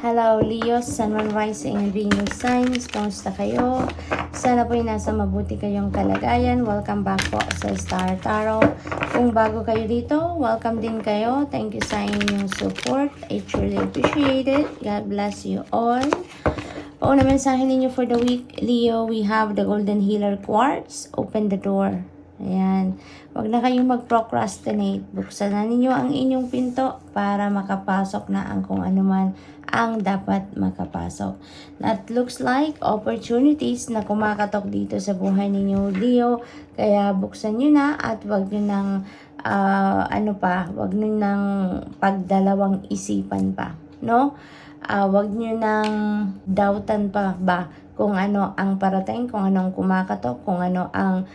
Hello Leo, Sun, Moon, Rising, and Venus signs. Kamusta kayo? Sana po'y nasa mabuti kayong kalagayan. Welcome back po sa Star Tarot. Kung bago kayo dito, welcome din kayo. Thank you sa inyong support. I truly appreciate it. God bless you all. Pauna mensahe ninyo for the week, Leo, we have the Golden Healer Quartz. Open the door. Ayan. Huwag na kayong mag-procrastinate. Buksan na ninyo ang inyong pinto para makapasok na ang kung ano man ang dapat makapasok. That looks like opportunities na kumakatok dito sa buhay ninyo, Leo. Kaya buksan nyo na at huwag nyo nang huwag nyo nang pagdalawang isipan pa. No? Huwag nyo nang doubtan pa ba kung ano ang parating, kung anong kumakatok, kung ano ang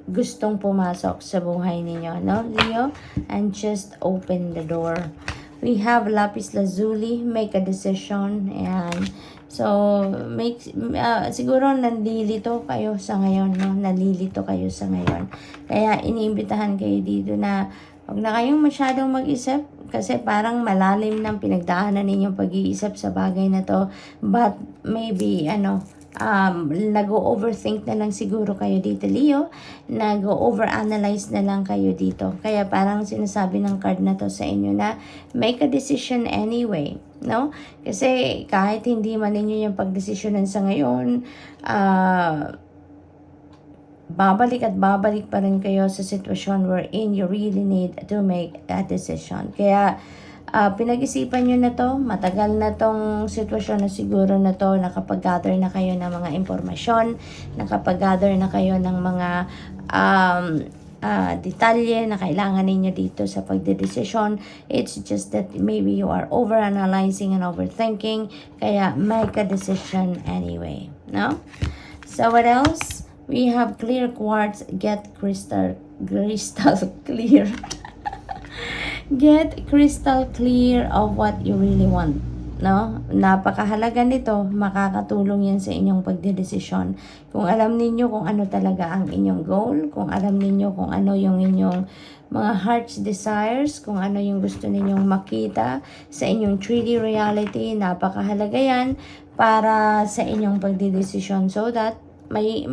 gustong pumasok sa buhay ninyo, no, Leo? And just open the door. We have Lapis Lazuli, make a decision. Ayan. So, siguro nalilito kayo sa ngayon, no? Nalilito kayo sa ngayon. Kaya iniimbitahan kayo dito na huwag na kayong masyadong mag-isip kasi parang malalim ng pinagdaanan ninyong pag-iisip sa bagay na to. But maybe, nag-overthink na lang siguro kayo dito, Leo. Nag-overanalyze na lang kayo dito. Kaya parang sinasabi ng card na to sa inyo na make a decision anyway, no? Kasi kahit hindi man ninyo yung pagdesisyonan sa ngayon, babalik at babalik pa rin kayo sa sitwasyon wherein you really need to make a decision. Kaya pinag-isipan nyo na to, matagal na tong sitwasyon na siguro na to, nakapag-gather na kayo ng mga impormasyon, nakapag-gather na kayo ng mga detalye na kailangan ninyo dito sa pagdedesisyon. It's just that maybe you are overanalyzing and overthinking, kaya make a decision anyway, no? So what else? We have clear quartz, get crystal clear. Get crystal clear of what you really want, no? Napakahalaga nito, makakatulong yan sa inyong pagdedesisyon. Kung alam ninyo kung ano talaga ang inyong goal, kung alam ninyo kung ano yung inyong mga heart's desires, kung ano yung gusto ninyong makita sa inyong 3D reality, napakahalaga yan para sa inyong pagdedesisyon so that may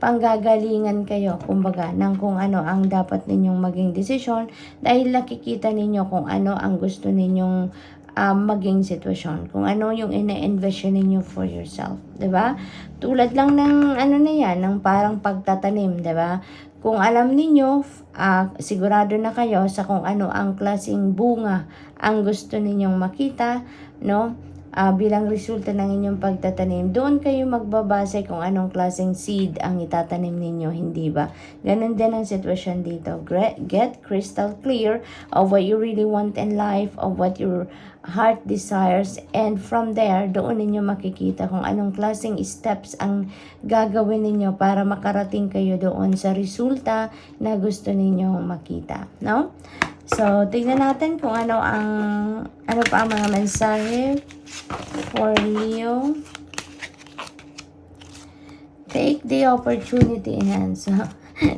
panggagalingan kayo, kumbaga, ng kung ano ang dapat ninyong maging desisyon dahil nakikita ninyo kung ano ang gusto ninyong maging sitwasyon, kung ano yung ina-envision ninyo for yourself, 'di ba? Tulad lang ng na yan, ng parang pagtatanim, 'di ba? Kung alam ninyo, sigurado na kayo sa kung ano ang klaseng bunga ang gusto ninyong makita, no? Bilang resulta ng inyong pagtatanim, doon kayo magbabase kung anong klaseng seed ang itatanim ninyo, hindi ba? Ganun din ang sitwasyon dito. Get crystal clear of what you really want in life, of what your heart desires, and from there, doon ninyo makikita kung anong klaseng steps ang gagawin ninyo para makarating kayo doon sa resulta na gusto ninyong makita, no? So, tignan natin kung ano pa ang mga mensahe for Leo. Take the opportunity. Ayan. So,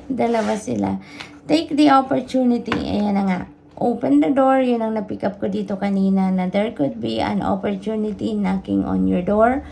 dalawa sila. Take the opportunity. Ayan na nga. Open the door. Yun ang na-pick up ko dito kanina na there could be an opportunity knocking on your door.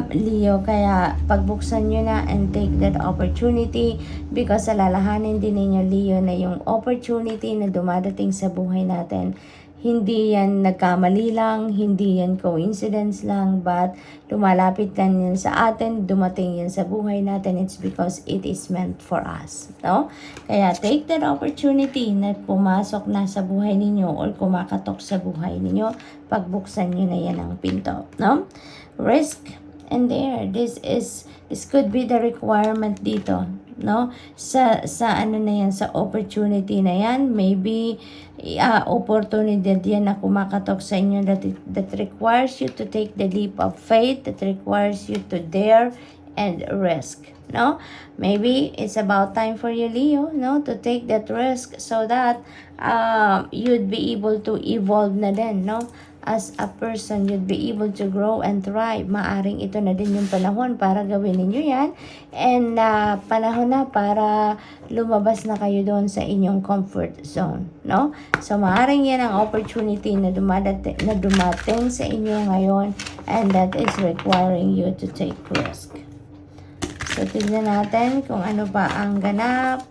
Leo, kaya pagbuksan nyo na and take that opportunity because alalahanin din ninyo, Leo, na yung opportunity na dumadating sa buhay natin, hindi yan nagkamali lang, hindi yan coincidence lang, but lumalapit lang yan sa atin, dumating yan sa buhay natin, it's because it is meant for us, no? Kaya take that opportunity na pumasok na sa buhay ninyo or kumakatok sa buhay ninyo, pagbuksan nyo na yan ang pinto, no? Risk and there, this could be the requirement dito, no? Sa na yan, sa opportunity na yan, maybe opportunity yan na kumakatok sa inyo that requires you to take the leap of faith, that requires you to dare and risk, no? Maybe it's about time for you, Leo, no, to take that risk so that you'd be able to evolve na din, no? as a person, you'd be able to grow and thrive. Maaring ito na din yung panahon para gawin ninyo yan. And panahon na para lumabas na kayo doon sa inyong comfort zone, no? So, maaring yan ang opportunity na dumating sa inyo ngayon, and that is requiring you to take risk. So, tignan natin kung ano pa ang ganap.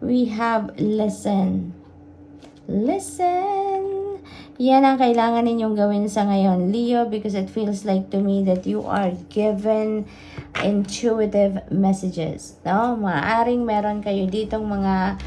We have listen. Listen. Yan ang kailangan ninyong gawin sa ngayon, Leo, because it feels like to me that you are given intuitive messages. No? Maaring meron kayo ditong mga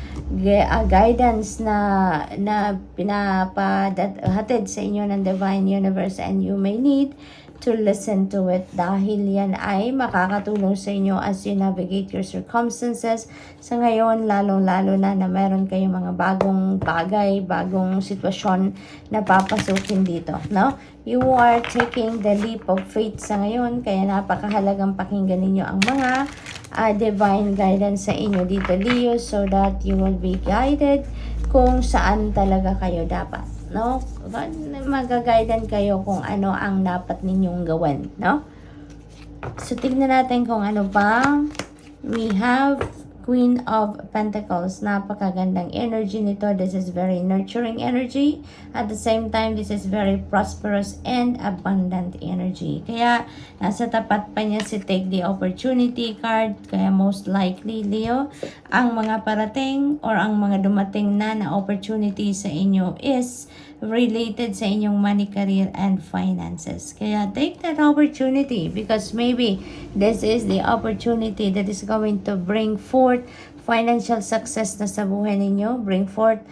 guidance na pinapahatid sa inyo ng Divine Universe, and you may need to listen to it dahil yan ay makakatulong sa inyo as you navigate your circumstances sa ngayon, lalong-lalo na meron kayong mga bagong bagay, bagong sitwasyon na papasukin dito, no? You are taking the leap of faith sa ngayon, kaya napakahalagang pakinggan ninyo ang mga divine guidance sa inyo dito, Leo, so that you will be guided kung saan talaga kayo dapat, no? Magaguidean kayo kung ano ang dapat ninyong gawin, no? So, tignan natin kung ano pa. We have Queen of Pentacles. Napakagandang energy nito. This is very nurturing energy. At the same time, this is very prosperous and abundant energy. Kaya, nasa tapat pa niya si Take the Opportunity card. Kaya most likely, Leo, ang mga parating or ang mga dumating na opportunity sa inyo is related sa inyong money, career, and finances. Kaya take that opportunity because maybe this is the opportunity that is going to bring forth financial success na sa buhay ninyo, bring forth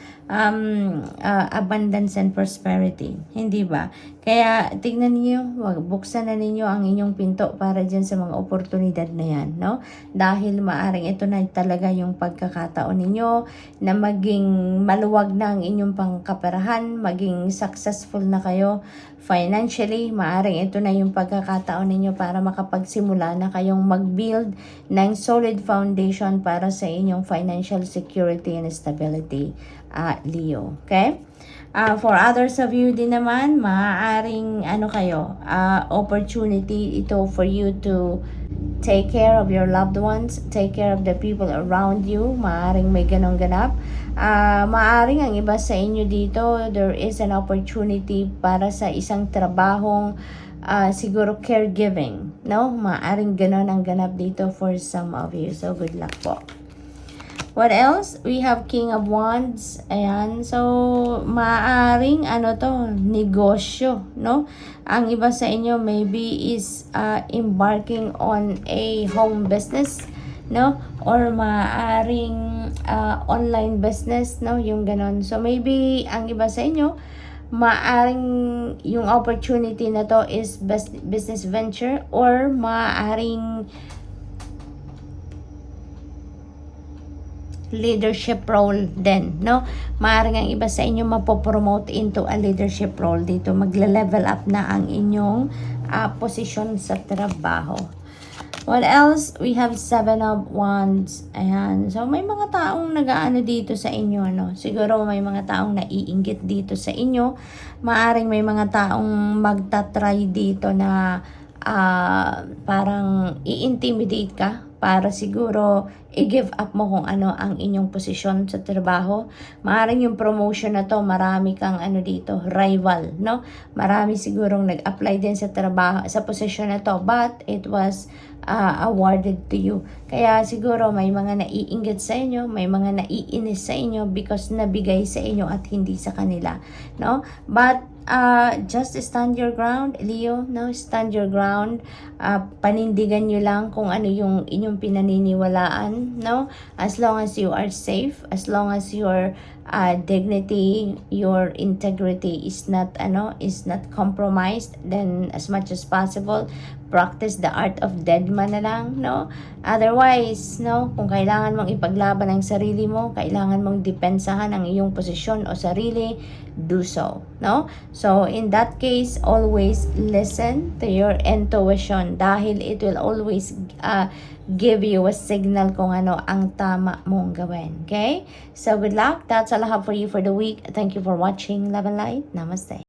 abundance and prosperity. Hindi ba? Kaya tignan niyo, buksan na ninyo ang inyong pinto para dyan sa mga oportunidad na yan, no? Dahil maaring ito na talaga yung pagkakataon ninyo na maging maluwag na ang inyong pangkaperahan, maging successful na kayo financially. Maaring ito na yung pagkakataon ninyo para makapagsimula na kayong mag-build ng solid foundation para sa inyong financial security and stability, Leo. Okay? For others of you din naman, maaaring opportunity ito for you to take care of your loved ones, take care of the people around you. Maaaring may ganong ganap. Maaaring ang iba sa inyo dito, there is an opportunity para sa isang trabahong siguro caregiving, no? Maaaring ganon ang ganap dito for some of you. So, good luck po. What else? We have King of Wands. Ayan. So, maaaring negosyo, no? Ang iba sa inyo maybe is embarking on a home business, no? Or maaaring online business, no? Yung ganon. So, maybe ang iba sa inyo, maaring yung opportunity na to is business venture, or maaring leadership role din, no? Maaaring ang iba sa inyo mapopromote into a leadership role dito. Magle-level up na ang inyong posisyon sa trabaho. What else? We have 7 of Wands. Ayan. So, may mga taong nag-aano dito sa inyo, no? Siguro may mga taong naiinggit dito sa inyo. Maaring may mga taong magta-try dito na parang i-intimidate ka para siguro i-give up mo kung ano ang inyong posisyon sa trabaho. Maaaring yung promotion na to, marami kang dito, rival, no? Marami sigurong nag-apply din sa trabaho, sa posisyon na to, but it was awarded to you. Kaya siguro may mga naiinggit sa inyo, may mga naiinis sa inyo because nabigay sa inyo at hindi sa kanila, no? But just stand your ground, Leo, no? Stand your ground. Panindigan nyo lang kung ano yung inyong pinaniniwalaan, no? As long as you are safe, as long as your dignity, your integrity is not compromised, then as much as possible, practice the art of dead man na lang, no? Otherwise, no, kung kailangan mong ipaglaban ang sarili mo, kailangan mong depensahan ang iyong posisyon o sarili, do so, no? So, in that case, always listen to your intuition dahil it will always give you a signal kung ano ang tama mong gawin. Okay? So, good luck. That's all I have for you for the week. Thank you for watching. Love and light. Namaste.